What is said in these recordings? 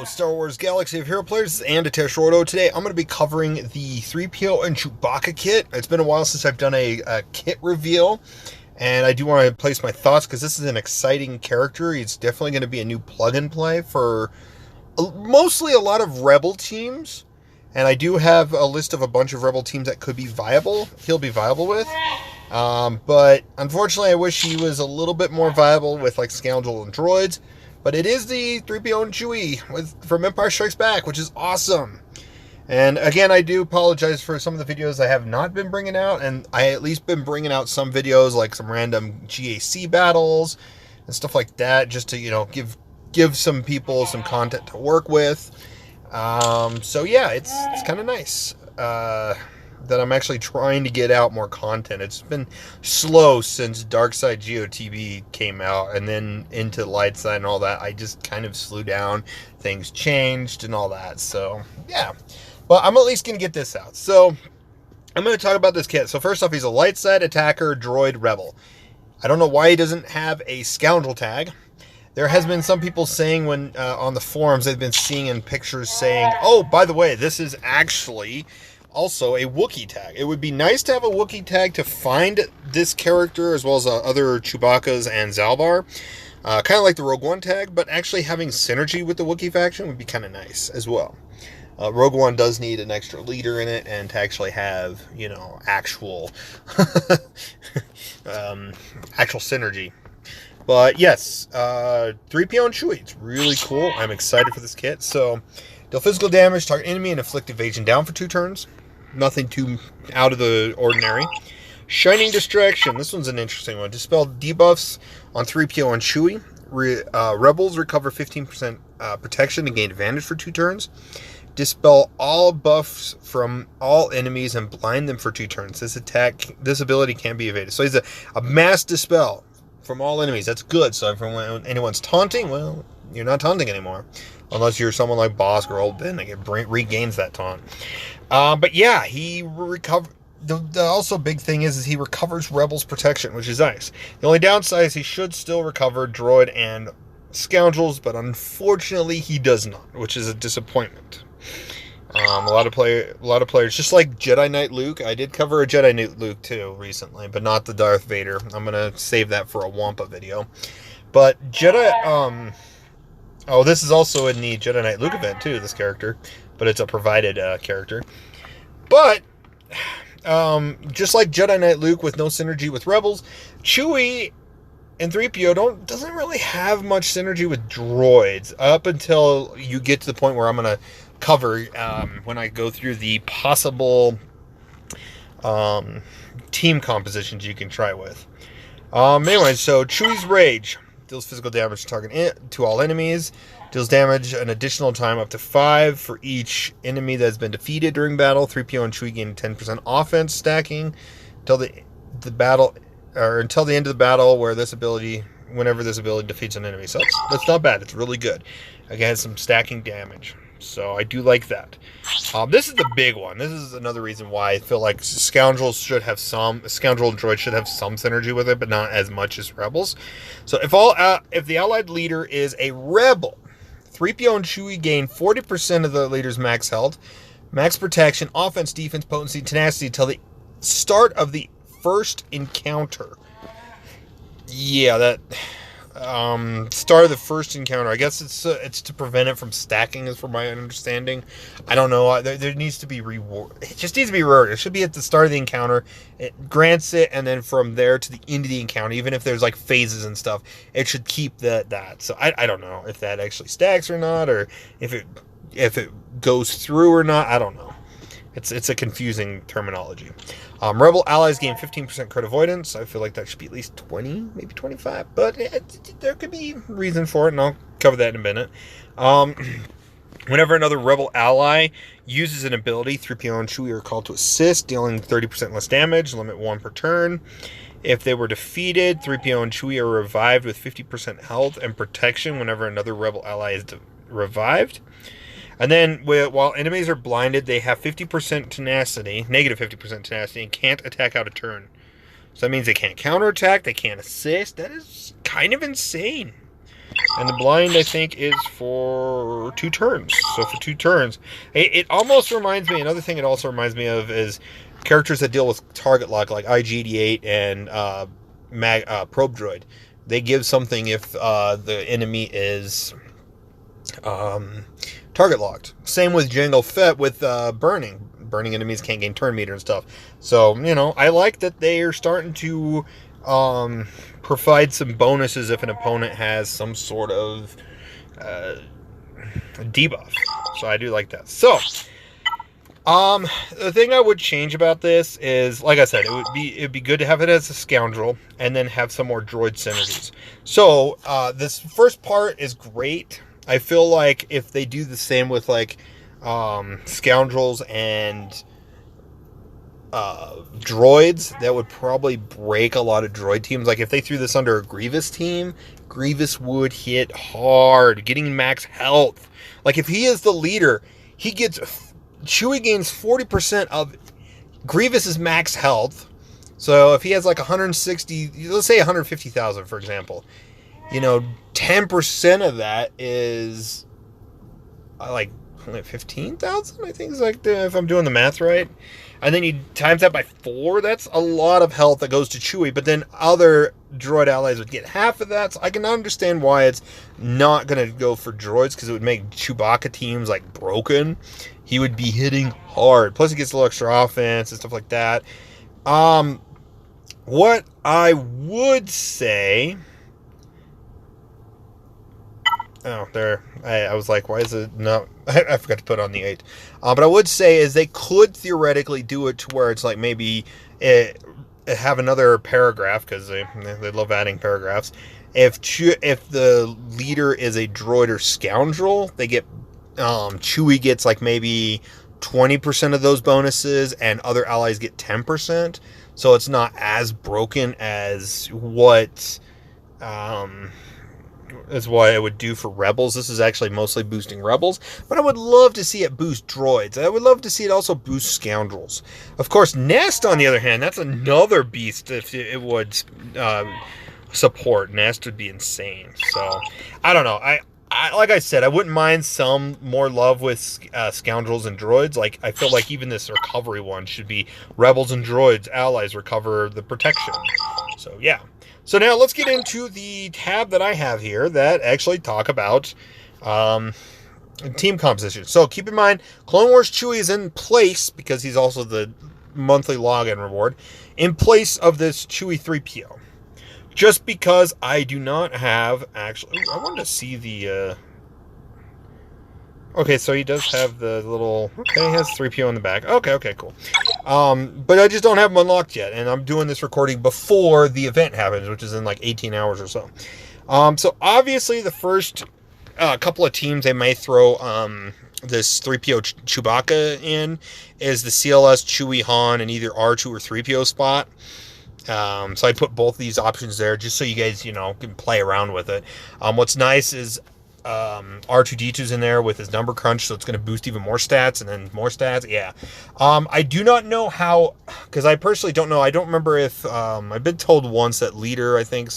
Hello, Star Wars Galaxy of Hero Players and a Teshuroto. Today I'm going to be covering the Threepio and Chewbacca kit. It's been a while since I've done a kit reveal, and I do want to place my thoughts because this is an exciting character. He's definitely going to be a new plug-and-play for mostly a lot of Rebel teams, and I do have a list of a bunch of Rebel teams that could be viable. He'll be viable with. But unfortunately, I wish he was a little bit more viable with like Scoundrel and Droids. But it is the Threepio&Chewie from Empire Strikes Back, which is awesome. And again, I do apologize for some of the videos I have not been bringing out, and I at least been bringing out some videos like some random GAC battles and stuff like that, just to, you know, give some people some content to work with. So yeah, it's kind of nice that I'm actually trying to get out more content. It's been slow since Darkside GOTB came out, and then into Lightside and all that. I just kind of slew down. Things changed and all that. So yeah, but I'm at least gonna get this out. So I'm gonna talk about this kit. So first off, he's a Lightside attacker droid rebel. I don't know why he doesn't have a Scoundrel tag. There has been some people saying when on the forums, they've been seeing in pictures saying, oh, by the way, this is actually also a Wookiee tag. It would be nice to have a Wookiee tag to find this character as well as other Chewbaccas and Zalbar. Kind of like the Rogue One tag, but actually having synergy with the Wookiee faction would be kind of nice as well. Rogue One does need an extra leader in it, and to actually have, you know, actual actual synergy. But yes, Threepio&Chewie, it's really cool. I'm excited for this kit. So, deal physical damage, target enemy, and inflict evasion down for 2 turns. Nothing too out of the ordinary. Shining Distraction. This one's an interesting one. Dispel debuffs on Threepio&Chewie. Rebels recover 15% protection and gain advantage for 2 turns. Dispel all buffs from all enemies and blind them for 2 turns. This ability can be evaded. So he's a mass dispel from all enemies. That's good. So if anyone's taunting, well, you're not taunting anymore. Unless you're someone like Bosk or Old Ben, it regains that taunt. But yeah, he recovers. The also big thing is he recovers Rebels protection, which is nice. The only downside is he should still recover Droid and Scoundrels, but unfortunately he does not, which is a disappointment. A lot of players, just like Jedi Knight Luke. I did cover a Jedi Knight Luke too recently, but not the Darth Vader. I'm gonna save that for a Wampa video. But Jedi, oh, this is also in the Jedi Knight Luke event too, this character, but it's a provided character. But just like Jedi Knight Luke with no synergy with Rebels, Chewie and Threepio doesn't really have much synergy with droids up until you get to the point where I'm gonna cover when I go through the possible team compositions you can try with. Anyway, so Chewie's Rage deals physical damage to all enemies, deals damage an additional time up to 5 for each enemy that has been defeated during battle. Threepio&Chewie gain 10% offense stacking until the end of the battle, whenever this ability defeats an enemy. So that's not bad. It's really good. Again, some stacking damage. So I do like that. This is the big one. This is another reason why I feel like Scoundrel and Droid should have some synergy with it, but not as much as Rebels. So if the allied leader is a Rebel, Threepio&Chewie gain 40% of the leader's max health, max protection, offense, defense, potency, tenacity until the start of the first encounter. Yeah, that start of the first encounter. I guess it's to prevent it from stacking, is from my understanding. I don't know. There needs to be reward. It just needs to be rewarded. It should be at the start of the encounter. It grants it, and then from there to the end of the encounter, even if there's like phases and stuff, it should keep that. So I don't know if that actually stacks or not, or if it goes through or not. I don't know. It's a confusing terminology. Rebel allies gain 15% crit avoidance. I feel like that should be at least 20, maybe 25, but there could be reason for it, and I'll cover that in a minute. Whenever another Rebel ally uses an ability, Threepio&Chewie are called to assist, dealing 30% less damage, limit 1 per turn. If they were defeated, Threepio&Chewie are revived with 50% health and protection whenever another Rebel ally is revived. And then, while enemies are blinded, they have 50% tenacity, negative 50% tenacity, and can't attack out of turn. So that means they can't counterattack, they can't assist. That is kind of insane. And the blind, I think, is for 2 turns. So for 2 turns, it almost reminds me, another thing it also reminds me of is characters that deal with target lock, like IG-88 and Probe Droid. They give something if the enemy is target locked. Same with Jango Fett with burning. Burning enemies can't gain turn meter and stuff. So, you know, I like that they are starting to provide some bonuses if an opponent has some sort of debuff. So I do like that. So, the thing I would change about this is, like I said, it'd be good to have it as a scoundrel and then have some more droid synergies. So, this first part is great. I feel like if they do the same with like scoundrels and droids, that would probably break a lot of droid teams. Like if they threw this under a Grievous team, Grievous would hit hard, getting max health. Like if he is the leader, Chewie gains 40% of Grievous's max health. So if he has like 160, let's say 150,000 for example, you know, 10% of that is like 15,000, I think is like if I'm doing the math right. And then you times that by 4, that's a lot of health that goes to Chewie, but then other droid allies would get half of that. So I can understand why it's not going to go for droids, because it would make Chewbacca teams like broken. He would be hitting hard. Plus he gets a little extra offense and stuff like that. What I would say... Oh, there. I was like, why is it not... I forgot to put on the 8. But I would say is they could theoretically do it to where it's like maybe have another paragraph, because they love adding paragraphs. If the leader is a droid or scoundrel, they get... Chewie gets like maybe 20% of those bonuses, and other allies get 10%. So it's not as broken as what... is what it would do for Rebels. This is actually mostly boosting Rebels, but I would love to see it boost droids. I would love to see it also boost scoundrels. Of course, Nest, on the other hand, that's another beast. If it would support, Nest would be insane. So, I don't know. I like I said, I wouldn't mind some more love with scoundrels and droids. Like, I feel like even this recovery one should be Rebels and droids, allies recover the protection. So, yeah. So now let's get into the tab that I have here that actually talk about team composition. So keep in mind, Clone Wars Chewie is in place, because he's also the monthly login reward, in place of this Chewie 3PO. Just because I do not have actually... I wanted to see the... Okay, so he does have the little... Okay, he has 3PO in the back. Okay, cool. But I just don't have him unlocked yet, and I'm doing this recording before the event happens, which is in like 18 hours or so. So obviously the first couple of teams they may throw this 3PO Chewbacca in is the CLS Chewie Han and either R2 or 3PO spot. So I put both these options there just so you guys, you know, can play around with it. What's nice is R2-D2's in there with his number crunch, so it's going to boost even more stats and then more stats. Yeah. I do not know how, because I personally don't know. I don't remember if I've been told once that leader, I think,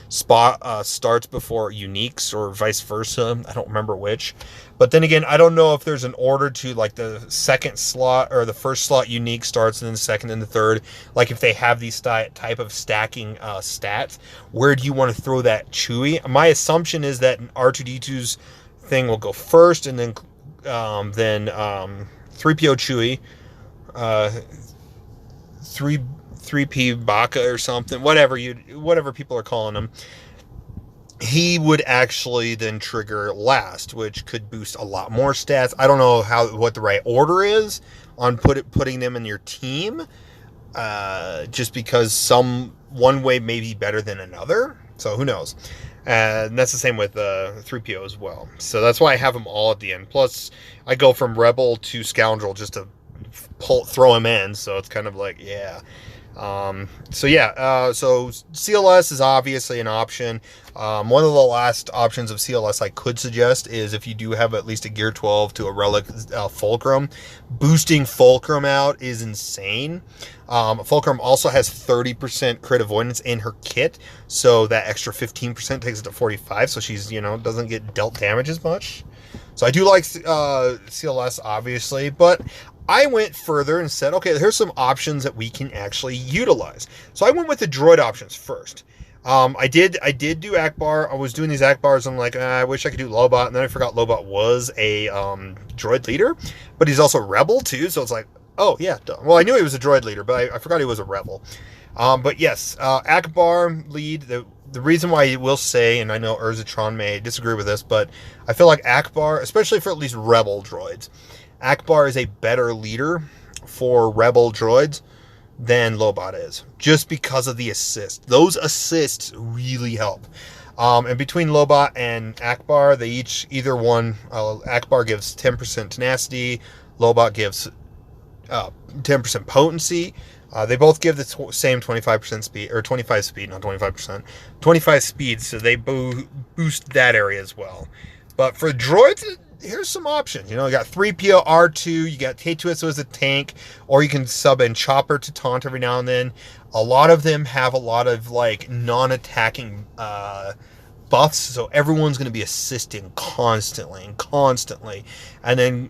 spot starts before uniques or vice versa. I don't remember which. But then again, I don't know if there's an order to like the second slot or the first slot unique starts and then the second and the third. Like if they have these type of stacking stats, where do you want to throw that Chewie? My assumption is that R2-D2's thing will go first, and then 3PO Chewie, 3Pacca or something, whatever people are calling him, he would actually then trigger last, which could boost a lot more stats. I don't know what the right order is on putting them in your team, just because one way may be better than another. So who knows? And that's the same with 3PO as well. So that's why I have them all at the end. Plus, I go from Rebel to Scoundrel just to throw him in. So it's kind of like, yeah. So yeah, so CLS is obviously an option. One of the last options of CLS I could suggest is if you do have at least a Gear 12 to a Relic Fulcrum, boosting Fulcrum out is insane. Fulcrum also has 30% crit avoidance in her kit, so that extra 15% takes it to 45, so she's, doesn't get dealt damage as much. So I do like CLS, obviously, but I went further and said, okay, here's some options that we can actually utilize. So I went with the droid options first. I did do Akbar. I was doing these Akbars. I'm like, I wish I could do Lobot, and then I forgot Lobot was a droid leader, but he's also a rebel too. So it's like, oh yeah, duh. Well, I knew he was a droid leader, but I forgot he was a rebel. But yes, Akbar lead. The reason why I will say, and I know Urzatron may disagree with this, but I feel like Akbar, especially for at least rebel droids, Akbar is a better leader for rebel droids than Lobot is, just because of the assist. Those assists really help. And between Lobot and Akbar, they each, either one, Akbar gives 10% tenacity, Lobot gives 10% potency. They both give the same 25% speed, or 25 speed, not 25%, 25 speed, so they boost that area as well. But for droids, here's some options. You got 3PO, R2, you got K2SO as a tank, or you can sub in Chopper to taunt every now and then. A lot of them have a lot of, non-attacking buffs, so everyone's going to be assisting constantly. And then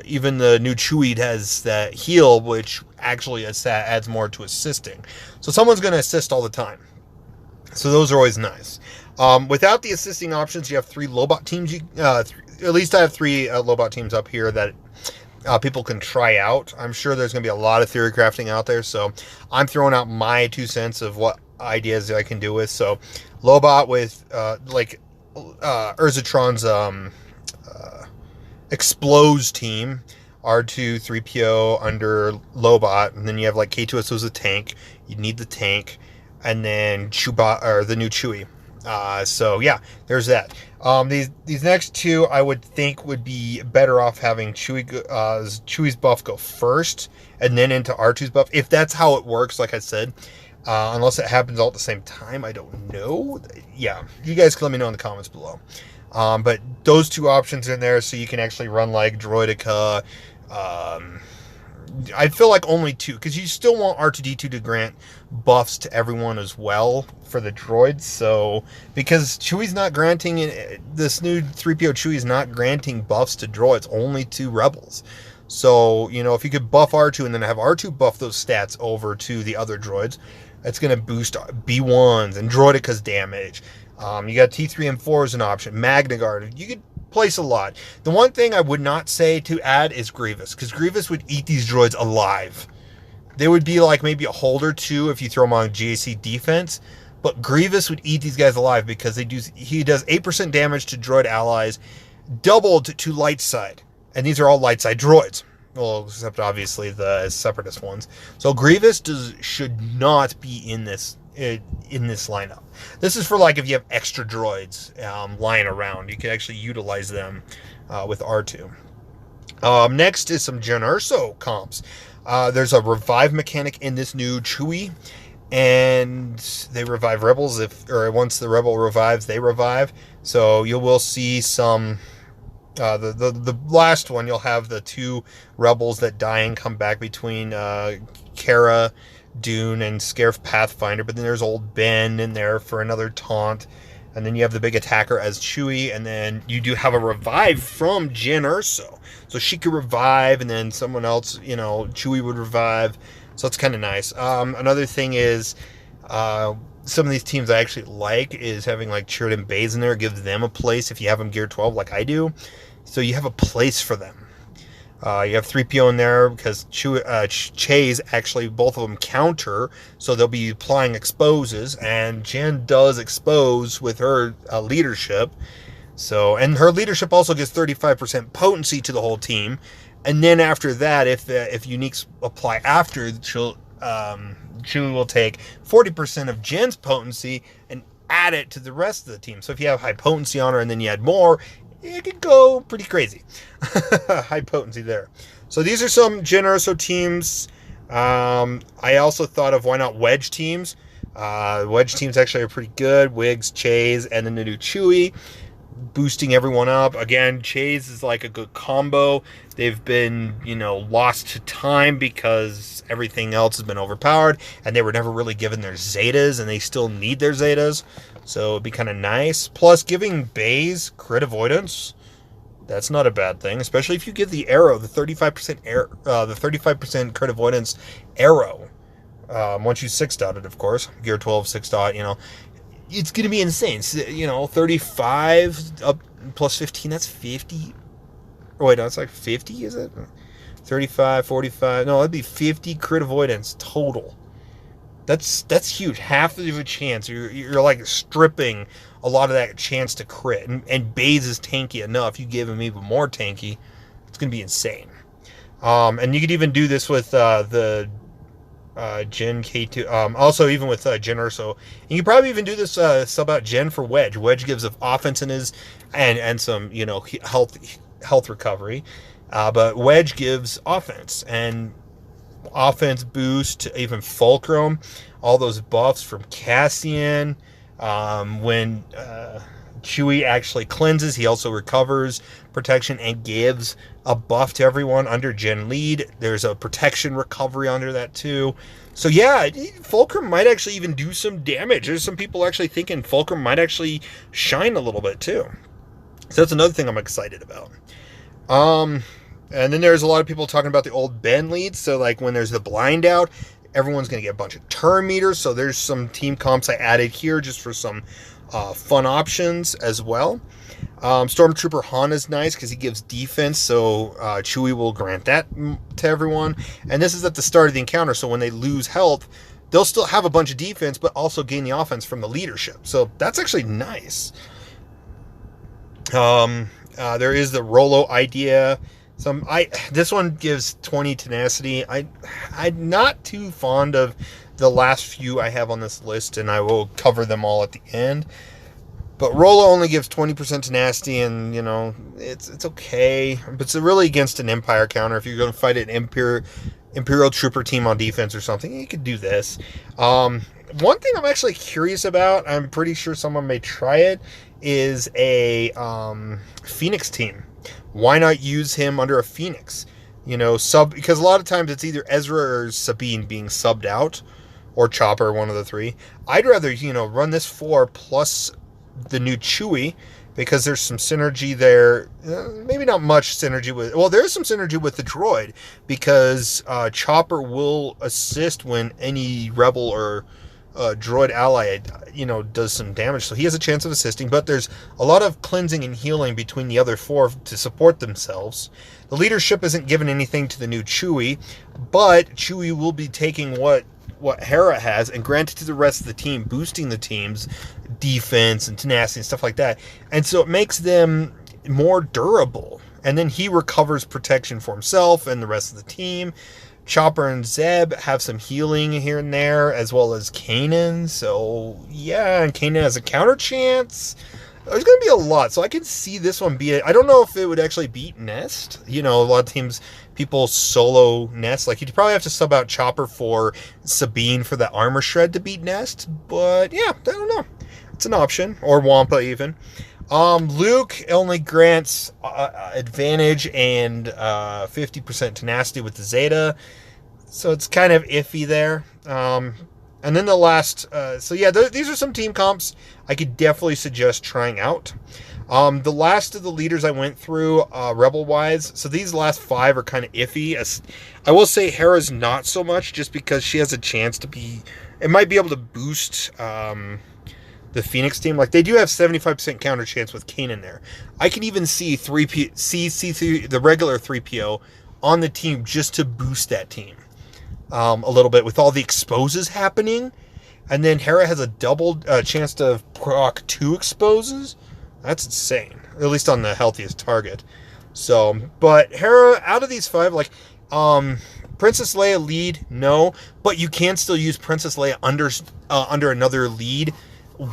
even the new Chewie has that heal, which actually adds more to assisting. So someone's going to assist all the time. So those are always nice. Without the assisting options, you have 3 Lobot teams. At least I have 3 Lobot teams up here that people can try out. I'm sure there's going to be a lot of theory crafting out there, so I'm throwing out my 2 cents of what ideas I can do with. So Lobot with Urzatron's Explose team, R2, 3PO under Lobot, and then you have K2SO as a tank. You need the tank, and then the new Chewie. So yeah, there's that. These next 2 I would think would be better off having Chewie's buff go first, and then into R2's buff, if that's how it works. Like I said, unless it happens all at the same time, I don't know. Yeah, you guys can let me know in the comments below. But those 2 options in there, so you can actually run Droidica. I feel like only 2, because you still want R2-D2 to grant buffs to everyone as well for the droids. So, because Chewie's not granting this new 3PO Chewie is not granting buffs to droids, only to rebels. So, if you could buff R2 and then have R2 buff those stats over to the other droids, that's going to boost B1s and Droidica's damage. You got T3 and 4 as an option. Magna Guard. You could place a lot. The one thing I would not say to add is Grievous, because Grievous would eat these droids alive. They would be maybe a hold or 2 if you throw them on GAC defense, but Grievous would eat these guys alive because he does 8% damage to droid allies, doubled to light side, and these are all light side droids. Well, except obviously the Separatist ones. So Grievous should not be in this lineup. This is for if you have extra droids lying around, you can actually utilize them with R2. Next is some Gen Erso comps. There's a revive mechanic in this new Chewie, and they revive rebels once the rebel revives, they revive. So you will see some. The last one, you'll have the 2 rebels that die and come back between Cara Dune and Scarif Pathfinder, but then there's old Ben in there for another taunt, and then you have the big attacker as Chewie, and then you do have a revive from Gen Erso, so she could revive, and then someone else, Chewie would revive, so it's kind of nice. Another thing is, some of these teams I actually like is having Chirrut Bays in there, give them a place if you have them Gear 12 like I do, so you have a place for them. You have 3PO in there because Chase, actually, both of them counter, so they'll be applying exposes, and Jen does expose with her leadership. So, and her leadership also gives 35% potency to the whole team, and then after that, if uniques apply after, Chewie will take 40% of Jen's potency and add it to the rest of the team. So if you have high potency on her and then you add more, it could go pretty crazy. High potency there. So these are some Gen Erso teams. I also thought of why not wedge teams. Wedge teams actually are pretty good. Wigs, Cheys, and then the new Chewie, boosting everyone up. Again, Cheys is like a good combo. They've been, lost to time because everything else has been overpowered, and they were never really given their Zetas, and they still need their Zetas. So it'd be kind of nice. Plus, giving Bays crit avoidance, that's not a bad thing, especially if you give the arrow the 35% crit avoidance arrow. Once you 6-dot it, of course, Gear 12 6-dot, it's going to be insane. 35 up plus 15, that's 50. Oh, wait, no, it's like 50, is it? 35, 45. No, that'd be 50 crit avoidance total. That's huge. Half of a chance. You're like stripping a lot of that chance to crit. And Baze is tanky enough. You give him even more tanky, it's going to be insane. And you could even do this with the Jin K2. Also, even with Jin Urso. You could probably even do this sub out Jin for Wedge. Wedge gives offense in his and some health recovery. But Wedge gives offense and offense boost, even Fulcrum, all those buffs from Cassian. When Chewie actually cleanses, he also recovers protection and gives a buff to everyone under Gen lead. There's a protection recovery under that too. So yeah, Fulcrum might actually even do some damage. There's some people actually thinking Fulcrum might actually shine a little bit too. So that's another thing I'm excited about. And then there's a lot of people talking about the old Ben leads. So like when there's the blind out, everyone's going to get a bunch of turn meters. So there's some team comps I added here just for some fun options as well. Stormtrooper Han is nice because he gives defense. So Chewie will grant that to everyone. And this is at the start of the encounter. So when they lose health, they'll still have a bunch of defense, but also gain the offense from the leadership. So that's actually nice. There is the Rolo idea. This one gives 20 tenacity. I'm not too fond of the last few I have on this list, and I will cover them all at the end. But Rolo only gives 20% tenacity, and it's okay. But it's really against an Empire counter. If you're going to fight an Imperial Trooper team on defense or something, you could do this. One thing I'm actually curious about, I'm pretty sure someone may try it, is a Phoenix team. Why not use him under a Phoenix? Because a lot of times it's either Ezra or Sabine being subbed out, or Chopper, one of the three. I'd rather, run this 4 plus the new Chewie, because there's some synergy there. Maybe not much synergy with... Well, there's some synergy with the droid, because Chopper will assist when any Rebel or droid ally, does some damage. So he has a chance of assisting, but there's a lot of cleansing and healing between the other 4 to support themselves. The leadership isn't given anything to the new Chewie, but Chewie will be taking what Hera has and grant it to the rest of the team, boosting the team's defense and tenacity and stuff like that. And so it makes them more durable. And then he recovers protection for himself and the rest of the team. Chopper and Zeb have some healing here and there, as well as Kanan. So, yeah, and Kanan has a counter chance. There's going to be a lot. So I can see this one be... I don't know if it would actually beat Nest. A lot of teams, people solo Nest. Like, you'd probably have to sub out Chopper for Sabine for that armor shred to beat Nest. But, yeah, I don't know. It's an option. Or Wampa, even. Luke only grants advantage and 50% tenacity with the Zeta. So it's kind of iffy there. And then the last... so yeah, these are some team comps I could definitely suggest trying out. The last of the leaders I went through, Rebel-wise, so these last 5 are kind of iffy. I will say Hera's not so much, just because she has a chance to be... It might be able to boost... the Phoenix team. Like, they do have 75% counter chance with Kanan there. I can even see the regular 3PO on the team just to boost that team a little bit with all the exposes happening. And then Hera has a double chance to proc 2 exposes. That's insane. At least on the healthiest target. So, but Hera, out of these 5, like, Princess Leia lead, no. But you can still use Princess Leia under another lead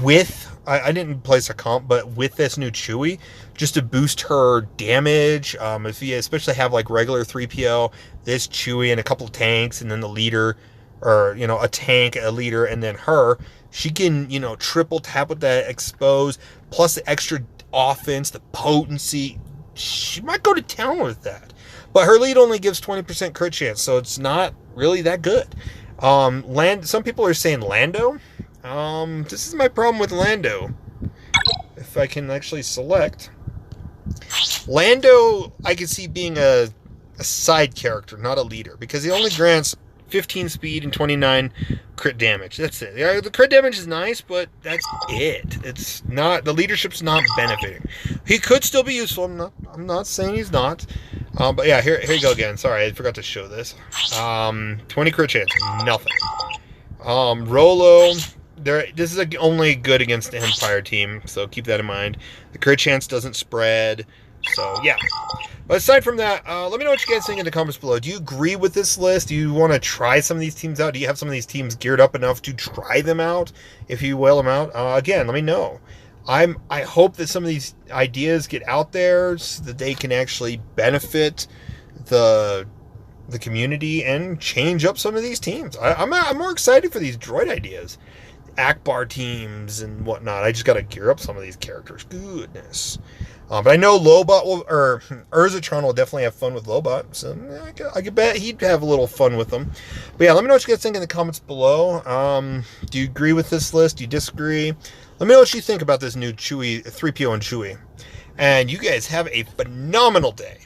with I didn't place a comp, but with this new Chewie, just to boost her damage, if you especially have like regular 3PO, this Chewie and a couple of tanks, and then the leader, or, you know, a tank, a leader, and then her, she can, you know, triple tap with that expose, plus the extra offense, the potency. She might go to town with that. But her lead only gives 20% crit chance, so it's not really that good. Some people are saying Lando. This is my problem with Lando. If I can actually select. Lando, I can see being a side character, not a leader, because he only grants 15 speed and 29 crit damage. That's it. Yeah, the crit damage is nice, but that's it. It's not, the leadership's not benefiting. He could still be useful. I'm not saying he's not. But yeah, here you go again. Sorry, I forgot to show this. 20 crit chance, nothing. Rolo, this is only good against the Empire team, so keep that in mind. The crit chance doesn't spread. So, yeah. But aside from that, let me know what you guys think in the comments below. Do you agree with this list? Do you want to try some of these teams out? Do you have some of these teams geared up enough to try them out, if you will them out? Again, let me know. I hope that some of these ideas get out there so that they can actually benefit the community and change up some of these teams. I'm more excited for these droid ideas. Akbar teams and whatnot. I just got to gear up some of these characters. Goodness. But I know Lobot or Urzatron will definitely have fun with Lobot, so I could bet he'd have a little fun with them. But yeah, let me know what you guys think in the comments below. Do you agree with this list? Do you disagree? Let me know what you think about this new Chewie, 3PO and Chewie. And you guys have a phenomenal day.